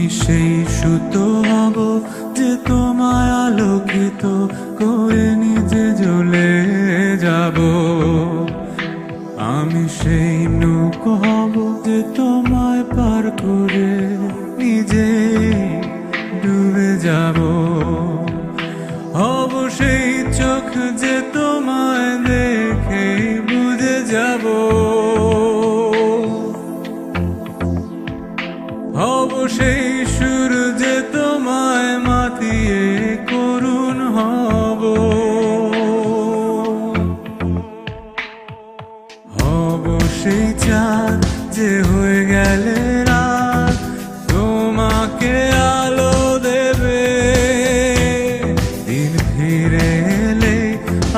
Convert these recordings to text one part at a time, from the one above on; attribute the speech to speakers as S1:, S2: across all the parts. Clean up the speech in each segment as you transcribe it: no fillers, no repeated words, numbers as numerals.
S1: আমি সেই সুতো হব যে তোমায় আলোকিত করে নিজে জ্বলে যাব। আমি সেই নৌকো হব যে তোমায় পার করে নিজে ডুবে যাব। হব সেই চোখ যে তোমায় দেখে বুঝে যাব। হব সেই সুর যে তোমায় মাতিয়ে করুণ হব। হব সেই চাঁদ যে হয়ে গেলে রাত তোমাকে আলো দেবে। দিন ফিরে এলে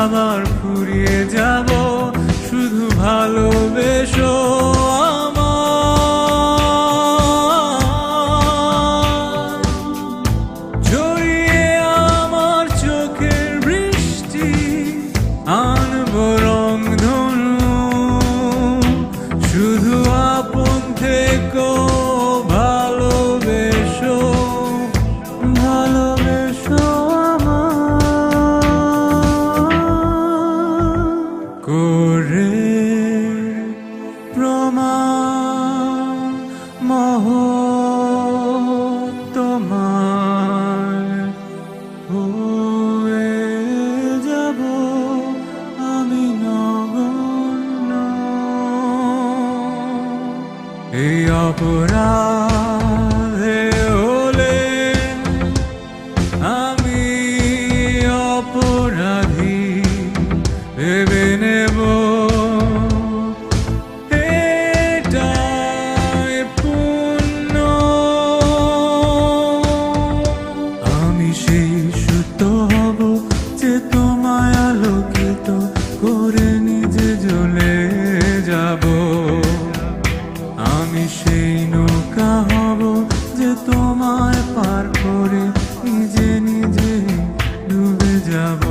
S1: আবার ফুরিয়ে যাব, শুধু ভালোবেসো আনবো রংধনু, শুধু আপন থেকো ভালোবেসো, ভালোবেসো আমায় করে প্রমাণ মহৎ তোমার হয়ে যাব আমি নগণ্য। এই অপরাধে হলে আমি অপরাধী ভেবে নেব, এটাই পুণ্য। আমি সেই সুতো হব যে তোমায় আলোকিত করে নিজে জ্বলে যাব। আমি সেই নৌকা হব যে তোমায় পার করে নিজে নিজে ডুবে যাব।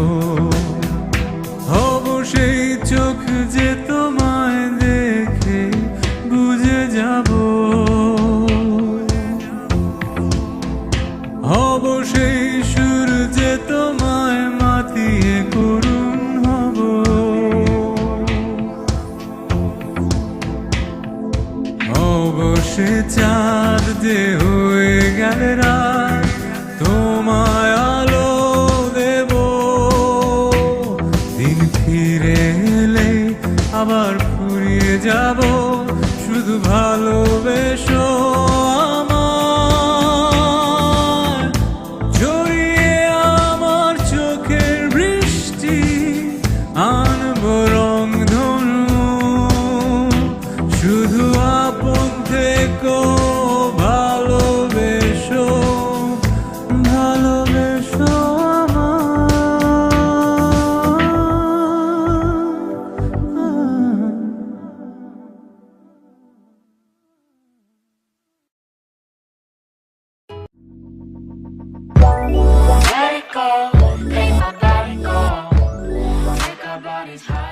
S1: হব সেই চোখ যে তোমায় দেখে বুঝে যাব। হব সেই সুর যে তোমায় মাতিয়ে করুণ হব। হব সে চাঁদ যে হয়ে গেলে রাত তোমায় আলো দেব। দিন ফিরে এলে আবার ফুরিয়ে যাব, শুধু ভালোবেসো আমায়। জড়িয়ে আমার চোখের বৃষ্টি আনবো রংধনু, শুধু আপন থেকো ভালোবেসো, ভালোবেসো
S2: Let it go, make my body go. Take our bodies high.